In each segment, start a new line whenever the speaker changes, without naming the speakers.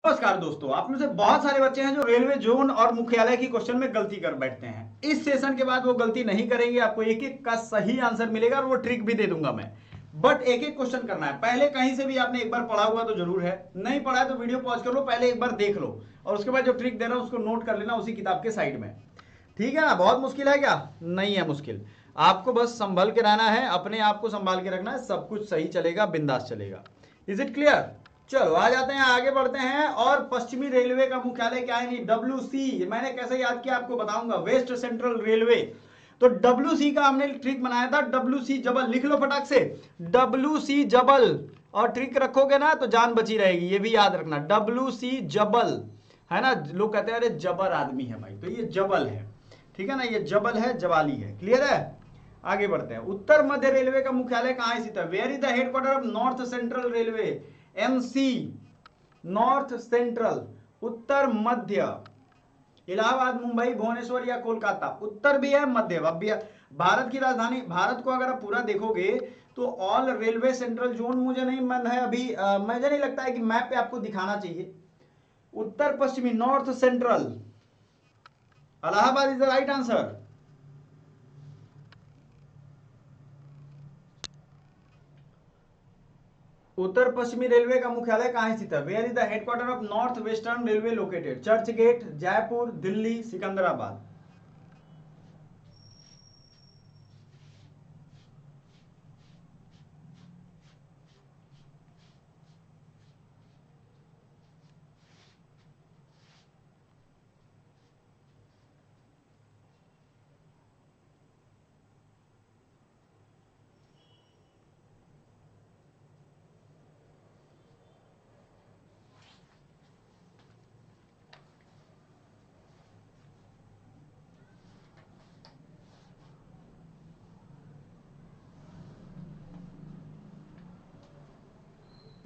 नमस्कार दोस्तों, आप में से बहुत सारे बच्चे हैं जो रेलवे जोन और मुख्यालय की क्वेश्चन में गलती कर बैठते हैं। इस सेशन के बाद वो गलती नहीं करेंगे, आपको एक एक का सही आंसर मिलेगा और वो ट्रिक भी दे दूंगा मैं। बट एक एक क्वेश्चन करना है। पहले कहीं से भी आपने एक बार पढ़ा हुआ तो जरूर है, नहीं पढ़ा है तो वीडियो पॉज कर लो, पहले एक बार देख लो और उसके बाद जो ट्रिक दे रहा हूं उसको नोट कर लेना उसी किताब के साइड में। ठीक है ना? बहुत मुश्किल है क्या? नहीं है मुश्किल। आपको बस संभल के रहना है, अपने आप को संभाल के रखना है, सब कुछ सही चलेगा, बिंदास चलेगा। Is it clear? चलो आ जाते हैं, आगे बढ़ते हैं। और पश्चिमी रेलवे का मुख्यालय क्या है? नहीं, WC। मैंने कैसे याद किया आपको बताऊंगा, वेस्ट सेंट्रल रेलवे। तो WC का हमने ट्रिक बनाया था, WC जबल। लिख लो फटाक से, WC जबल। और ट्रिक रखोगे ना तो जान बची रहेगी, ये भी याद रखना, WC जबल। है ना? लोग कहते हैं अरे जबर आदमी है भाई, तो ये जबल है। ठीक है ना? ये जबल है, जवाली है। क्लियर है? आगे बढ़ते हैं। उत्तर मध्य रेलवे का मुख्यालय कहां स्थित है? Where is the headquarter of north central railway? MC, north central, उत्तर मध्य। इलाहाबाद, मुंबई, भुवनेश्वर या कोलकाता? उत्तर भी है, मध्य। अब भारत की राजधानी, भारत को अगर आप पूरा देखोगे तो ऑल रेलवे सेंट्रल जोन, मुझे नहीं मन है अभी, मुझे नहीं लगता है कि मैप पे आपको दिखाना चाहिए। उत्तर पश्चिमी, north central, Allahabad is the right answer. उत्तर पश्चिमी रेलवे का मुख्यालय कहां स्थित है? Where is the headquarter of north western railway located? Churchgate, Jaipur, Delhi, Secunderabad?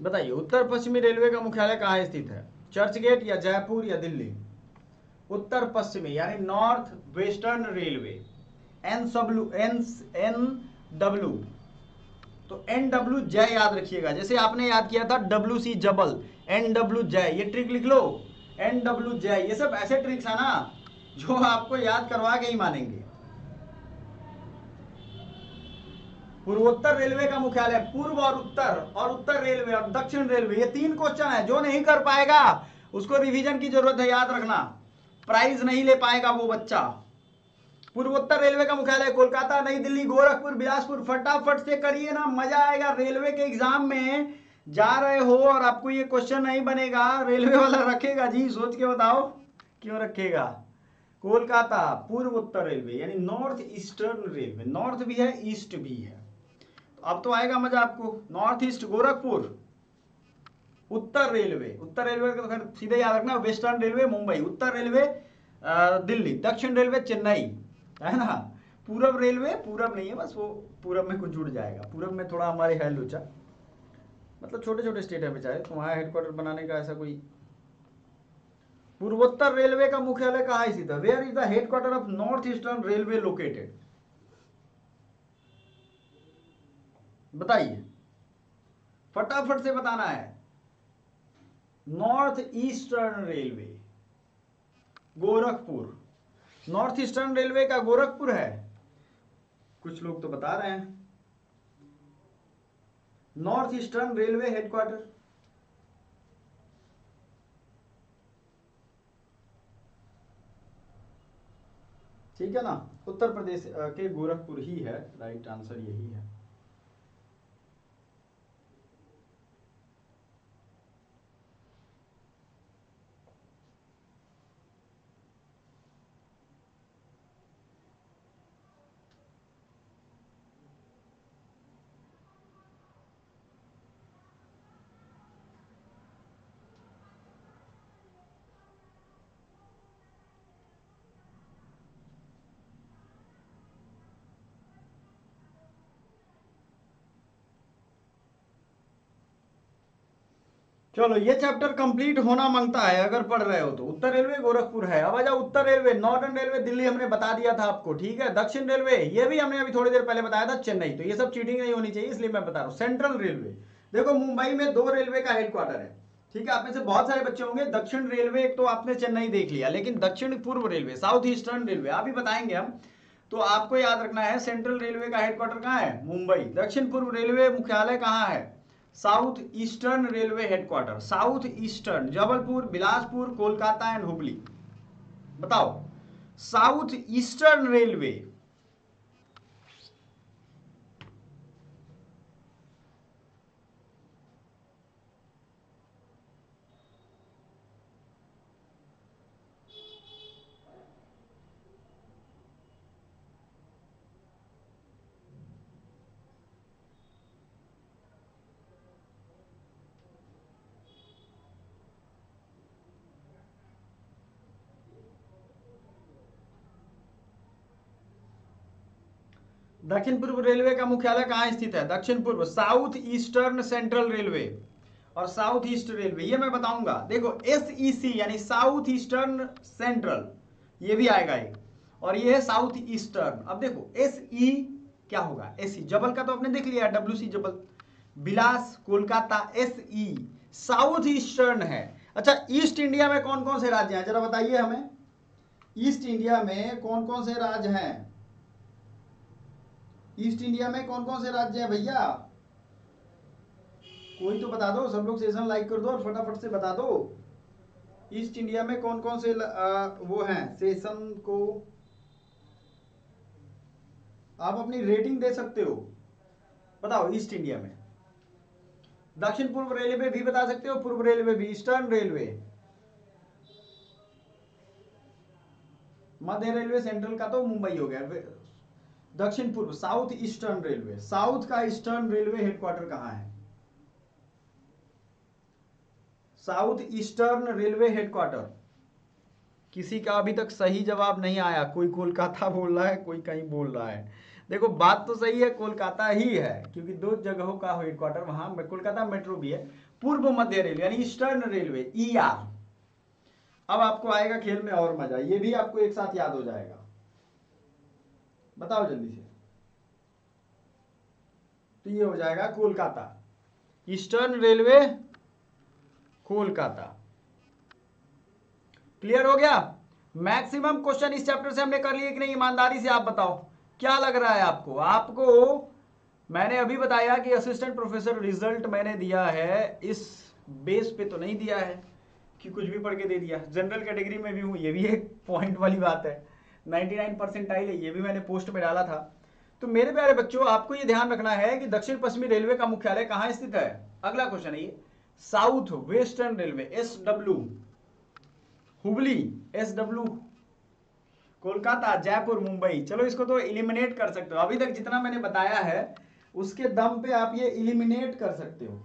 बताइए, उत्तर पश्चिमी रेलवे का मुख्यालय कहां स्थित है? चर्च गेट या जयपुर या दिल्ली? उत्तर पश्चिमी यानी नॉर्थ वेस्टर्न रेलवे, NW। तो NW जय याद रखिएगा, जैसे आपने याद किया था WC जबल, NW जय, ये ट्रिक लिख लो, NW जय। ये सब ऐसे ट्रिक्स है ना जो आपको याद करवा के ही मानेंगे। पूर्वोत्तर रेलवे का मुख्यालय, पूर्व और उत्तर रेलवे और दक्षिण रेलवे, ये 3 क्वेश्चन है। जो नहीं कर पाएगा उसको रिवीजन की जरूरत है, याद रखना, प्राइज नहीं ले पाएगा वो बच्चा। पूर्वोत्तर रेलवे का मुख्यालय कोलकाता, नई दिल्ली, गोरखपुर, बिलासपुर? फटाफट से करिए ना, मजा आएगा। रेलवे के एग्जाम में जा रहे हो और आपको ये क्वेश्चन नहीं बनेगा, रेलवे वाला रखेगा जी, सोच के बताओ क्यों रखेगा। कोलकाता, पूर्व उत्तर रेलवे यानी नॉर्थ ईस्टर्न रेलवे, नॉर्थ भी है ईस्ट भी है। अब तो आएगा मजा आपको। North east Gorakhpur. उत्तर रेलवे, उत्तर रेलवे का तो सीधे याद रखना, वेस्टर्न रेलवे मुंबई, उत्तर रेलवे दिल्ली, दक्षिण रेलवे चेन्नई, है ना? पूरब रेलवे, पूरब नहीं है, बस वो पूरब में कुछ जुड़ जाएगा, पूरब में थोड़ा हमारे है लोचा, मतलब छोटे छोटे स्टेट है बेचारे, तो वहां हेडक्वार्टर बनाने का ऐसा कोई। पूर्वोत्तर रेलवे का मुख्यालय कहां स्थित है? Where is the headquarter of north eastern railway located? बताइए, फटाफट से बताना है। North eastern railway, Gorakhpur. North eastern railway का गोरखपुर है, कुछ लोग तो बता रहे हैं। नॉर्थ ईस्टर्न रेलवे हेडक्वार्टर, ठीक है ना? उत्तर प्रदेश के गोरखपुर ही है, राइट आंसर यही है। चलो, ये चैप्टर कंप्लीट होना मांगता है अगर पढ़ रहे हो तो। उत्तर रेलवे गोरखपुर है। अब आ जाओ, उत्तर रेलवे, नॉर्दर्न रेलवे दिल्ली हमने बता दिया था आपको, ठीक है। दक्षिण रेलवे ये भी हमने अभी थोड़ी देर पहले बताया था, चेन्नई। तो ये सब चीटिंग नहीं होनी चाहिए, इसलिए मैं बता रहा हूं। सेंट्रल रेलवे, देखो मुंबई में 2 रेलवे का हेडक्वार्टर है, ठीक है, आप में से बहुत सारे बच्चे होंगे दक्षिण रेलवे, एक तो आपने चेन्नई देख लिया, लेकिन दक्षिण पूर्व रेलवे, साउथ ईस्टर्न रेलवे आप ही बताएंगे हम। तो आपको याद रखना है सेंट्रल रेलवे का हेडक्वार्टर कहाँ है, मुंबई। दक्षिण पूर्व रेलवे मुख्यालय कहाँ है, south eastern railway headquarter, south eastern, Jabalpur, Bilaspur, Kolkata and Hubli. बताओ, साउथ ईस्टर्न रेलवे। दक्षिण पूर्व रेलवे का मुख्यालय कहाँ स्थित है, दक्षिण पूर्व, साउथ ईस्टर्न सेंट्रल रेलवे और साउथ ईस्ट रेलवे, ये मैं बताऊंगा। देखो SEC यानी साउथ ईस्टर्न सेंट्रल, ये भी आएगा एक, और ये है साउथ ईस्टर्न। अब देखो SE क्या होगा, SE जबल का तो आपने देख लिया, WC Jabal, Bilas, Kolkata, SE south eastern है। अच्छा, ईस्ट इंडिया में कौन कौन से राज्य हैं, जरा बताइए हमें, ईस्ट इंडिया में कौन कौन से राज्य हैं, ईस्ट इंडिया में कौन कौन से राज्य हैं भैया, कोई तो बता दो, सब लोग सेशन लाइक कर दो और फटाफट से बता दो। ईस्ट इंडिया में कौन कौन से वो हैं, सेशन को आप अपनी रेटिंग दे सकते हो, बताओ। ईस्ट इंडिया में दक्षिण पूर्व रेलवे भी बता सकते हो, पूर्व रेलवे भी, ईस्टर्न रेलवे, मध्य रेलवे, सेंट्रल का तो मुंबई हो गया। दक्षिण पूर्व, साउथ ईस्टर्न रेलवे, साउथ का ईस्टर्न रेलवे हेडक्वार्टर कहां है, साउथ ईस्टर्न रेलवे हेडक्वार्टर। किसी का अभी तक सही जवाब नहीं आया, कोई कोलकाता बोल रहा है, कोई कहीं बोल रहा है। देखो बात तो सही है, कोलकाता ही है, क्योंकि 2 जगहों का हेडक्वार्टर वहां, कोलकाता मेट्रो भी है। पूर्व मध्य रेलवे यानी ईस्टर्न रेलवे, ER। अब आपको आएगा खेल में और मजा, ये भी आपको एक साथ याद हो जाएगा, बताओ जल्दी से। तो ये हो जाएगा Kolkata, eastern railway Kolkata. Clear हो गया। मैक्सिमम क्वेश्चन इस चैप्टर से हमने कर लिए कि नहीं, ईमानदारी से आप बताओ, क्या लग रहा है आपको। आपको मैंने अभी बताया कि असिस्टेंट प्रोफेसर रिजल्ट मैंने दिया है, इस बेस पे तो नहीं दिया है कि कुछ भी पढ़ के दे दिया। जनरल कैटेगरी में भी हूं, ये भी एक पॉइंट वाली बात है, 99 परसेंटाइल है, ये भी मैंने पोस्ट में डाला था। तो मेरे प्यारे बच्चों, आपको ये ध्यान रखना है कि दक्षिण पश्चिमी रेलवे का मुख्यालय कहां स्थित है। अगला क्वेश्चन है ये, south western railway, SW, Hubli, SW, Kolkata, Jaipur, Mumbai. चलो इसको तो इलिमिनेट कर सकते हो, अभी तक जितना मैंने बताया है उसके दम पे आप ये इलिमिनेट कर सकते हो।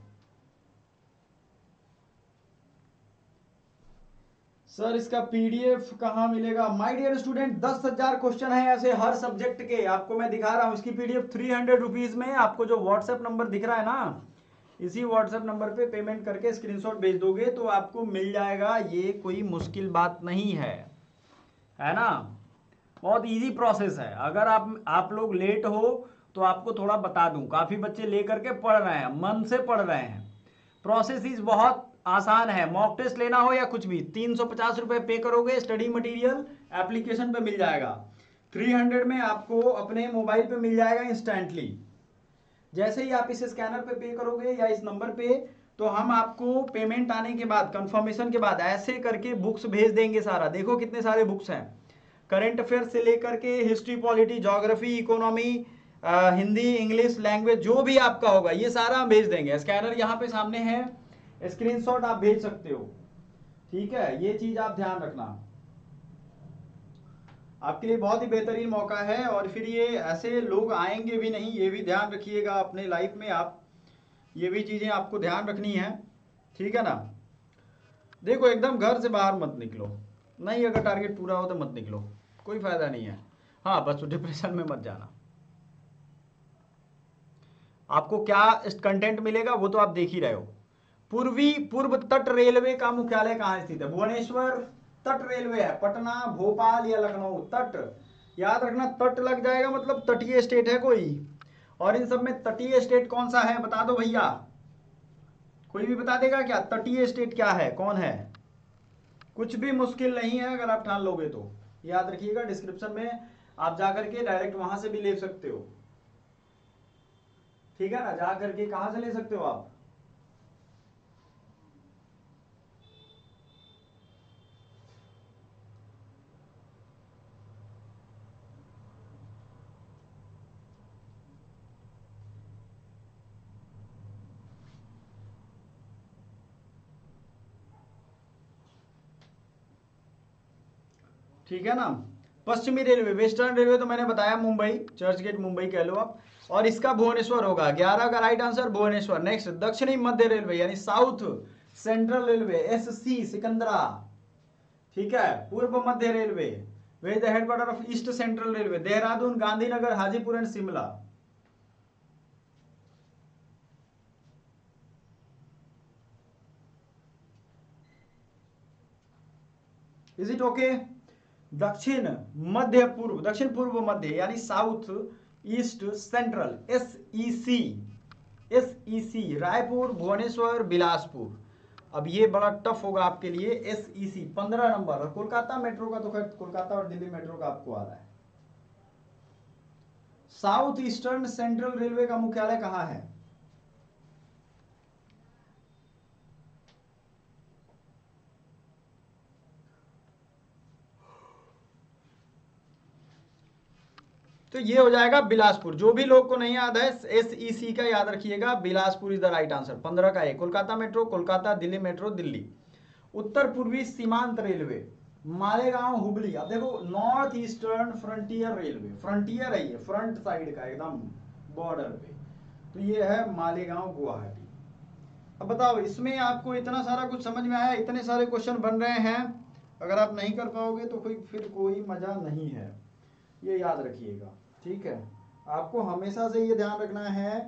सर इसका PDF कहां मिलेगा। माय डियर स्टूडेंट, 10,000 क्वेश्चन है ऐसे हर सब्जेक्ट के, आपको मैं दिखा रहा हूं। इसकी PDF 300 रुपीज में, आपको जो व्हाट्सएप नंबर दिख रहा है ना, इसी व्हाट्सएप नंबर पे पेमेंट करके स्क्रीनशॉट भेज दोगे तो आपको मिल जाएगा। ये कोई मुश्किल बात नहीं है ना, बहुत इजी प्रोसेस है। अगर आप लोग लेट हो तो आपको थोड़ा बता दूं, काफी बच्चे लेकर के पढ़ रहे हैं, मन से पढ़ रहे हैं। प्रोसेस इज बहुत आसान है, मॉक टेस्ट लेना हो या कुछ भी, 350 रुपए पे करोगे, स्टडी मटेरियल एप्लीकेशन पे मिल जाएगा। 300 में आपको अपने मोबाइल पे मिल जाएगा इंस्टेंटली। जैसे ही आप इस स्कैनर पे करोगे या इस नंबर पे, तो हम आपको पेमेंट आने के बाद, कंफर्मेशन के बाद ऐसे करके बुक्स भेज देंगे सारा। देखो कितने सारे बुक्स हैं, करंट अफेयर से लेकर के history, polity, geography, economy, Hindi, English language, जो भी आपका होगा ये सारा हम भेज देंगे। स्कैनर यहाँ पे सामने है, स्क्रीनशॉट आप भेज सकते हो, ठीक है। ये चीज आप ध्यान रखना, आपके लिए बहुत ही बेहतरीन मौका है। और फिर ये ऐसे लोग आएंगे भी नहीं, ये भी ध्यान रखिएगा अपने लाइफ में आप, ये भी चीजें आपको ध्यान रखनी है, ठीक है ना। देखो एकदम घर से बाहर मत निकलो, नहीं अगर टारगेट पूरा हो तो मत निकलो, कोई फायदा नहीं है। हाँ बस डिप्रेशन में मत जाना। आपको क्या कंटेंट मिलेगा वो तो आप देख ही रहे हो। पूर्व तट रेलवे का मुख्यालय कहां स्थित है, भुवनेश्वर। तट रेलवे है, पटना, भोपाल या लखनऊ। तट याद रखना, तट लग जाएगा मतलब तटीय स्टेट है कोई। और इन सब में तटीय स्टेट कौन सा है बता दो भैया, कोई भी बता देगा क्या? तटीय स्टेट क्या है, कौन है? कुछ भी मुश्किल नहीं है अगर आप ठान लोगे तो। याद रखिएगा, डिस्क्रिप्शन में आप जाकर के डायरेक्ट वहां से भी ले सकते हो, ठीक है ना? जा करके कहां से ले सकते हो आप? ठीक है ना? पश्चिमी रेलवे, वेस्टर्न रेलवे तो मैंने बताया, मुंबई, चर्च गेट मुंबई कह लो आप। और इसका भुवनेश्वर होगा, 11 का राइट आंसर भुवनेश्वर। नेक्स्ट, दक्षिणी मध्य रेलवे यानी south central railway, SC Sikandra, ठीक है। पूर्व मध्य railway, where the headquarter of east central railway, Dehradun, Gandhinagar, Hajipur and Shimla. Is it okay? दक्षिण मध्य पूर्व, दक्षिण पूर्व मध्य यानी south east central, SEC, Raipur, Bhubaneswar, Bilaspur. अब ये बड़ा टफ होगा आपके लिए, SEC 15 नंबर। और कोलकाता मेट्रो का तो खैर कोलकाता और दिल्ली मेट्रो का आपको आ रहा है। साउथ ईस्टर्न सेंट्रल रेलवे का मुख्यालय कहां है? तो ये हो जाएगा बिलासपुर। जो भी लोग को नहीं याद है, SEC का याद रखिएगा, Bilaspur is the right answer. 15 का है। Kolkata metro Kolkata, Delhi metro Delhi. उत्तर पूर्वी सीमांत रेलवे, मालेगांव, हुबली। अब देखो, north eastern frontier railway, frontier है ये, फ्रंट साइड का एकदम बॉर्डर पे, तो ये है मालेगांव, गुवाहाटी। अब बताओ, इसमें आपको इतना सारा कुछ समझ में आया? इतने सारे क्वेश्चन बन रहे हैं, अगर आप नहीं कर पाओगे तो फिर कोई मजा नहीं है, ये याद रखिएगा, ठीक है? आपको हमेशा से ये ध्यान रखना है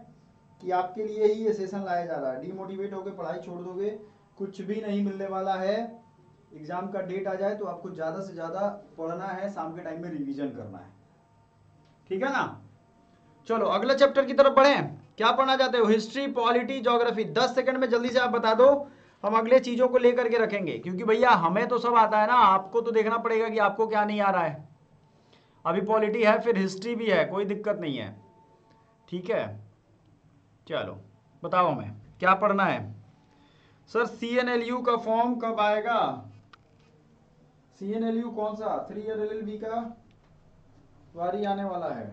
कि आपके लिए ही ये सेशन लाया जा रहा है। डिमोटिवेट होकर पढ़ाई छोड़ दोगे, कुछ भी नहीं मिलने वाला है। एग्जाम का डेट आ जाए तो आपको ज़्यादा से ज़्यादा पढ़ना है, शाम के टाइम में रिवीजन करना है, ठीक है ना? चलो अगले चैप्टर की तरफ बढ़ें। क्या पढ़ना चाहते हो? History, polity, geography. 10 सेकंड में जल्दी से आप बता दो, हम अगले चीज़ों को लेकर के रखेंगे, क्योंकि भैया हमें तो सब आता है ना, आपको तो देखना पड़ेगा कि आपको क्या नहीं आ रहा है। अभी पॉलिटी है, फिर हिस्ट्री भी है, कोई दिक्कत नहीं है, ठीक है? चलो बताओ हमें क्या पढ़ना है। सर CNLU का फॉर्म कब आएगा? CNLU कौन सा? 3 ईयर LLB का वारी आने वाला है।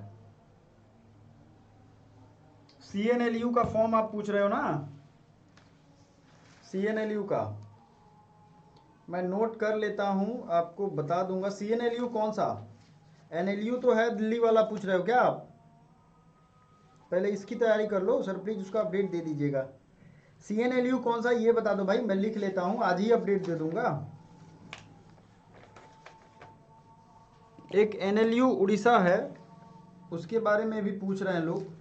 CNLU का फॉर्म आप पूछ रहे हो ना? CNLU का मैं नोट कर लेता हूं, आपको बता दूंगा। CNLU कौन सा? NLU तो है दिल्ली वाला, पूछ रहे हो क्या आप? पहले इसकी तैयारी कर लो सर, प्लीज उसका अपडेट दे दीजिएगा। CNLU कौन सा ये बता दो भाई, मैं लिख लेता हूं, आज ही अपडेट दे दूंगा। एक NLU उड़ीसा है, उसके बारे में भी पूछ रहे हैं लोग।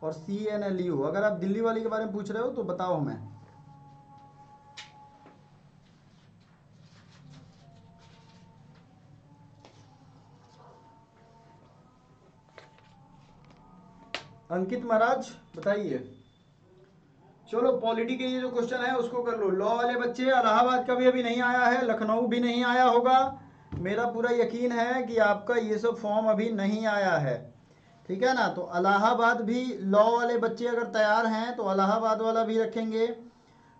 और CNLU, अगर आप दिल्ली वाली के बारे में पूछ रहे हो तो बताओ हमें। अंकित महाराज बताइए। चलो पॉलिटी के ये जो क्वेश्चन है उसको कर लो। लॉ वाले बच्चे, इलाहाबाद का भी अभी नहीं आया है, लखनऊ भी नहीं आया होगा, मेरा पूरा यकीन है कि आपका ये सब फॉर्म अभी नहीं आया है, ठीक है ना? तो इलाहाबाद भी, लॉ वाले बच्चे अगर तैयार हैं तो इलाहाबाद वाला भी रखेंगे।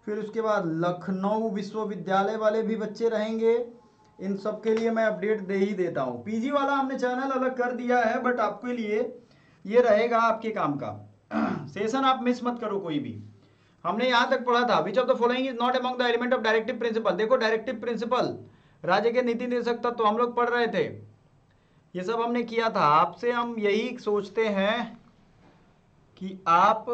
फिर उसके बाद लखनऊ विश्वविद्यालय वाले भी बच्चे रहेंगे। इन सब के लिए मैं अपडेट दे ही देता हूँ। PG वाला हमने चैनल अलग कर दिया है, बट आपके लिए ये रहेगा आपके काम का। सेशन आप मिस मत करो कोई भी। हमने यहां तक पढ़ा था, which of the following is not among the element of directive principle. देखो डायरेक्टिव प्रिंसिपल, राज्य के नीति निर्देशक तत्व, तो हम लोग पढ़ रहे थे, ये सब हमने किया था। आपसे हम यही सोचते हैं कि आप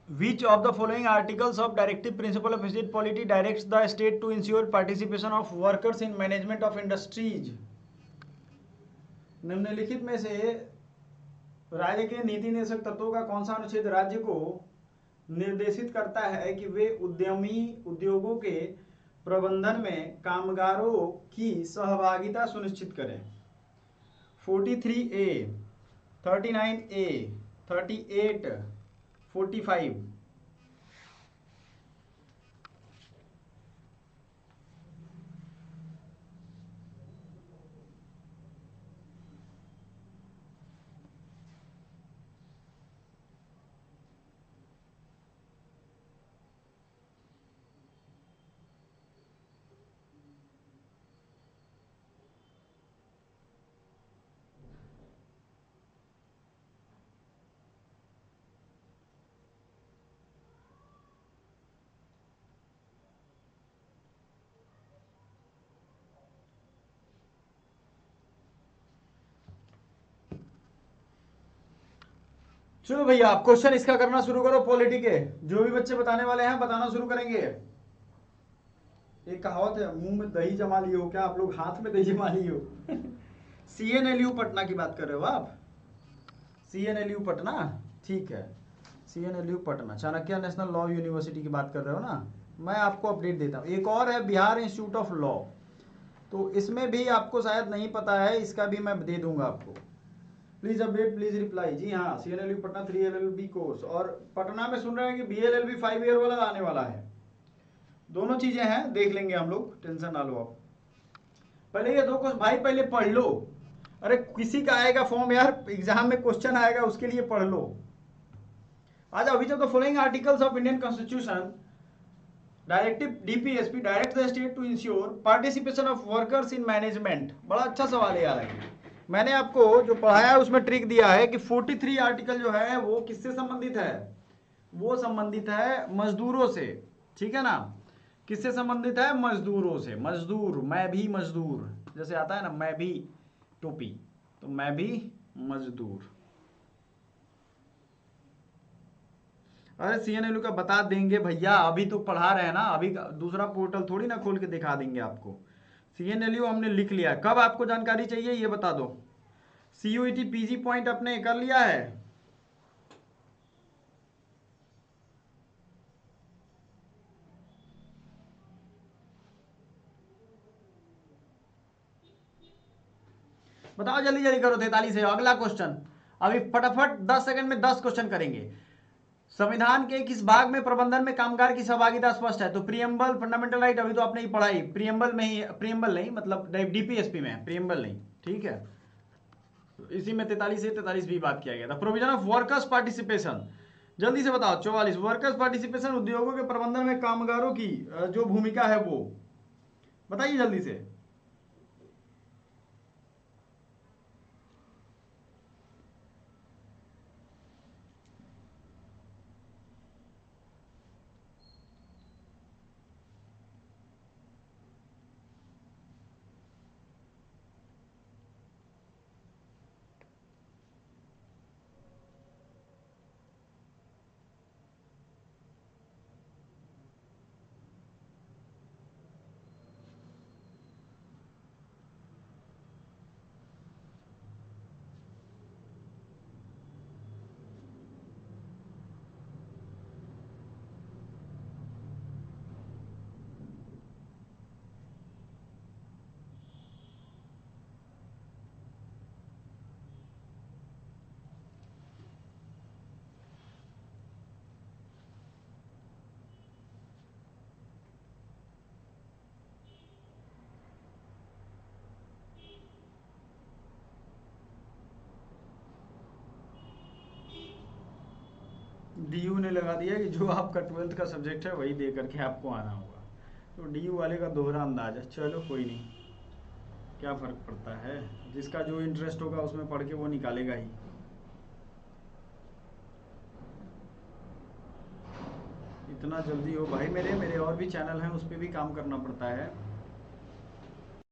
which of the following articles of directive principle of state polity directs the state to ensure participation of workers in management of industries। निम्नलिखित में से राज्य के नीति निर्देशक तत्वों का कौन सा अनुच्छेद राज्य को निर्देशित करता है कि वे उद्योगों के प्रबंधन में कामगारों की सहभागिता सुनिश्चित करें? 43A, 39A, 38 45। चलो भैया आप क्वेश्चन इसका करना शुरू करो, पॉलिटी के जो भी बच्चे बताने वाले हैं बताना शुरू करेंगे। एक कहावत है, मुंह में दही जमा लिए हो क्या आप लोग, हाथ में दही जमा लिए हो। CNLU पटना की बात कर रहे हो आप? CNLU पटना, ठीक है। CNLU Patna Chanakya national law university की बात कर रहे हो ना। मैं आपको अपडेट देता हूँ, एक और है बिहार इंस्टीट्यूट ऑफ लॉ, तो इसमें भी आपको शायद नहीं पता है, इसका भी मैं दे दूंगा आपको। Please update please reply. जी हाँ, CNLU पटना 3 LLB कोर्स, और पटना में सुन रहे हैं कि BLLB 5 ईयर वाला आने वाला है। दोनों चीजें हैं, देख लेंगे हम लोग, टेंशन ना लो आप। पहले ये दो क्वेश्चन भाई पहले पढ़ लो। अरे किसी का आएगा फॉर्म यार, एग्जाम में क्वेश्चन आएगा, उसके लिए पढ़ लो। आज अभी जब the following articles of Indian constitution directive DPSP direct the state to ensure participation of workers in management. बड़ा अच्छा सवाल है यार। मैंने आपको जो पढ़ाया है उसमें ट्रिक दिया है कि 43 आर्टिकल जो है वो किससे संबंधित है, वो संबंधित है मजदूरों से, ठीक है ना। किससे संबंधित है? मजदूरों से। मजदूर, मैं भी मजदूर, जैसे आता है ना मैं भी टोपी, तो मैं भी मजदूर। अरे CNLU का बता देंगे भैया, अभी तो पढ़ा रहे हैं ना, अभी दूसरा पोर्टल थोड़ी ना खोल के दिखा देंगे आपको। CNLU हमने लिख लिया है, कब आपको जानकारी चाहिए ये बता दो। CUET PG पॉइंट आपने कर लिया है? बताओ जल्दी जल्दी करो, 43 है अगला क्वेश्चन। अभी फटाफट 10 सेकंड में 10 क्वेश्चन करेंगे। संविधान के किस भाग में प्रबंधन में कामगार की सहभागिता स्पष्ट है? तो प्रियम्बल, फंडामेंटल राइट, अभी तो आपने ही पढ़ाई, प्रियम्बल में ही, प्रियम्बल नहीं मतलब DPSP में, प्रियम्बल नहीं, ठीक है। इसी में 43 से 43 भी बात किया गया था। प्रोविजन ऑफ वर्कर्स पार्टिसिपेशन, जल्दी से बताओ। 44 वर्कर्स पार्टिसिपेशन, उद्योगों के प्रबंधन में कामगारों की जो भूमिका है वो बताइए जल्दी से। DU ने लगा दिया कि जो आपका 12th का सब्जेक्ट है वही दे करके आपको आना होगा, तो DU वाले का दोहरा अंदाज है। चलो कोई नहीं, क्या फर्क पड़ता है, जिसका जो इंटरेस्ट होगा उसमें पढ़ के वो निकालेगा ही। इतना जल्दी हो भाई, मेरे और भी चैनल हैं, उस पर भी काम करना पड़ता है।